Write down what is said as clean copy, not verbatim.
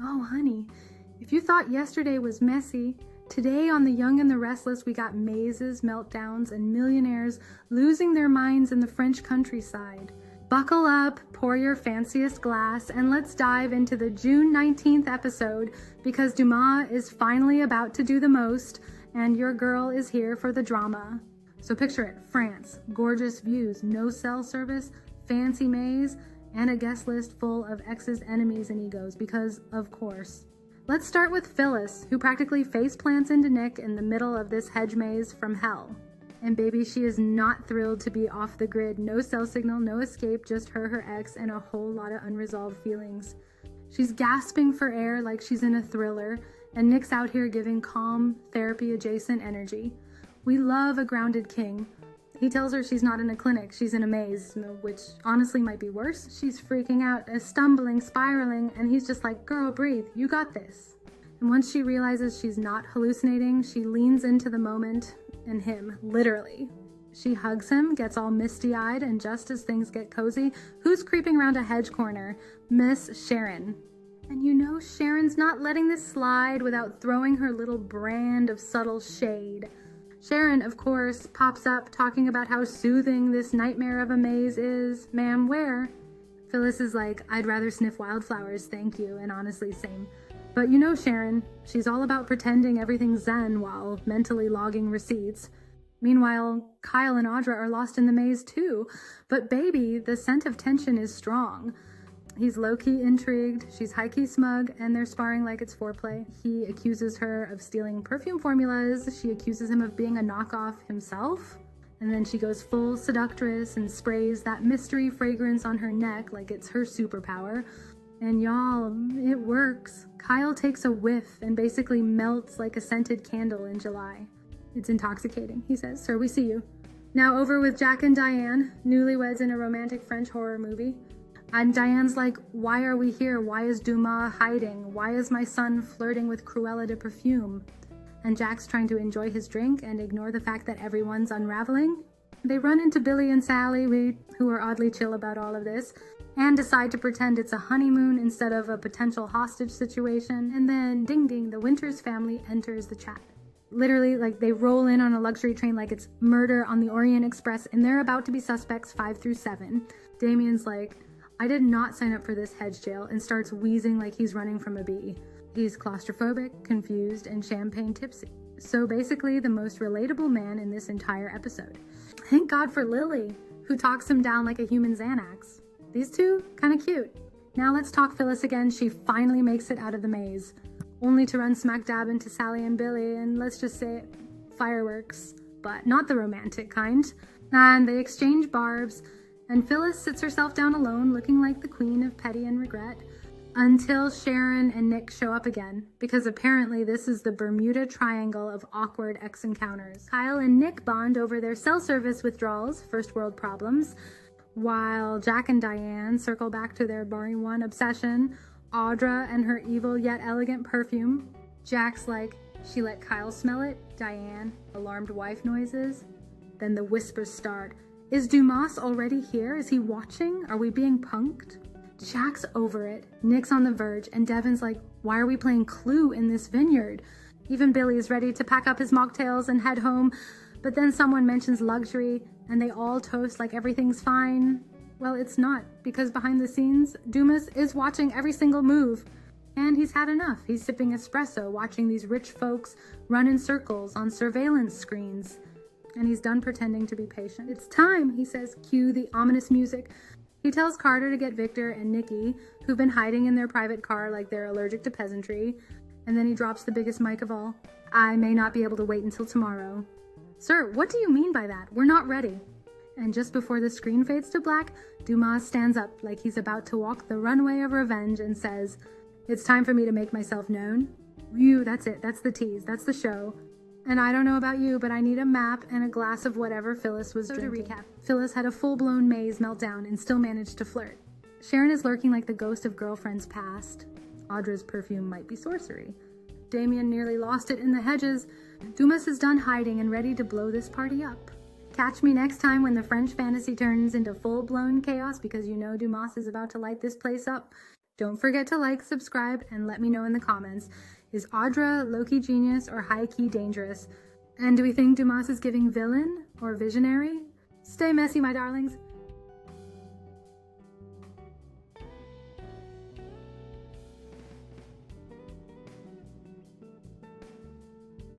Oh, honey, if you thought yesterday was messy, today on The Young and the Restless we got mazes, meltdowns, and millionaires losing their minds in the French countryside. Buckle up, pour your fanciest glass, and let's dive into the June 19th episode because Dumas is finally about to do the most, and your girl is here for the drama. So picture it, France, gorgeous views, no cell service, fancy maze, and a guest list full of ex's enemies and egos because, of course. Let's start with Phyllis, who practically face plants into Nick in the middle of this hedge maze from hell. And baby, she is not thrilled to be off the grid. No cell signal, no escape, just her ex, and a whole lot of unresolved feelings. She's gasping for air like she's in a thriller, and Nick's out here giving calm, therapy-adjacent energy. We love a grounded king. He tells her she's not in a clinic, she's in a maze, which honestly might be worse. She's freaking out, stumbling, spiraling, and he's just like, girl, breathe, you got this. And once she realizes she's not hallucinating, she leans into the moment and him, literally. She hugs him, gets all misty-eyed, and just as things get cozy, who's creeping around a hedge corner? Miss Sharon. And you know Sharon's not letting this slide without throwing her little brand of subtle shade. Sharon, of course, pops up talking about how soothing this nightmare of a maze is. Ma'am, where? Phyllis is like, I'd rather sniff wildflowers, thank you, and honestly, same. But you know Sharon, she's all about pretending everything's zen while mentally logging receipts. Meanwhile, Kyle and Audra are lost in the maze too. But baby, the scent of tension is strong. He's low-key intrigued, she's high-key smug, and they're sparring like it's foreplay. He accuses her of stealing perfume formulas, she accuses him of being a knockoff himself, and then she goes full seductress and sprays that mystery fragrance on her neck like it's her superpower. And y'all, it works. Kyle takes a whiff and basically melts like a scented candle in July. It's intoxicating, he says, sir, we see you. Now over with Jack and Diane, newlyweds in a romantic French horror movie. And Diane's like, why are we here? Why is Dumas hiding? Why is my son flirting with Cruella de Perfume? And Jack's trying to enjoy his drink and ignore the fact that everyone's unraveling. They run into Billy and Sally, who are oddly chill about all of this, and decide to pretend it's a honeymoon instead of a potential hostage situation. And then, ding ding, the Winters family enters the chat. Literally, like, they roll in on a luxury train like it's Murder on the Orient Express, and they're about to be suspects 5 through 7. Damian's like, I did not sign up for this hedge jail, and starts wheezing like he's running from a bee. He's claustrophobic, confused, and champagne tipsy. So basically the most relatable man in this entire episode. Thank God for Lily, who talks him down like a human Xanax. These two, kinda cute. Now let's talk Phyllis again. She finally makes it out of the maze, only to run smack dab into Sally and Billy, and let's just say fireworks, but not the romantic kind. And they exchange barbs, and Phyllis sits herself down alone, looking like the queen of petty and regret, until Sharon and Nick show up again, because apparently this is the Bermuda Triangle of awkward ex encounters. Kyle and Nick bond over their cell service withdrawals, first world problems, while Jack and Diane circle back to their boring one obsession, Audra and her evil yet elegant perfume. Jack's like, she let Kyle smell it, Diane, alarmed wife noises. Then the whispers start. Is Dumas already here? Is he watching? Are we being punked? Jack's over it. Nick's on the verge, and Devin's like, why are we playing Clue in this vineyard? Even Billy is ready to pack up his mocktails and head home, but then someone mentions luxury, and they all toast like everything's fine. Well, it's not, because behind the scenes, Dumas is watching every single move. And he's had enough. He's sipping espresso, watching these rich folks run in circles on surveillance screens. And he's done pretending to be patient. It's time, he says, cue the ominous music. He tells Carter to get Victor and Nikki, who've been hiding in their private car like they're allergic to peasantry. And then he drops the biggest mic of all. I may not be able to wait until tomorrow. Sir, what do you mean by that? We're not ready. And just before the screen fades to black, Dumas stands up like he's about to walk the runway of revenge and says, it's time for me to make myself known. That's it. That's the tease. That's the show. And I don't know about you, but I need a map and a glass of whatever Phyllis was drinking. To recap, Phyllis had a full-blown maze meltdown and still managed to flirt. Sharon is lurking like the ghost of girlfriends past. Audra's perfume might be sorcery. Damian nearly lost it in the hedges. Dumas is done hiding and ready to blow this party up. Catch me next time when the French fantasy turns into full-blown chaos, because you know Dumas is about to light this place up. Don't forget to like, subscribe, and let me know in the comments. Is Audra low-key genius or high-key dangerous? And do we think Dumas is giving villain or visionary? Stay messy, my darlings.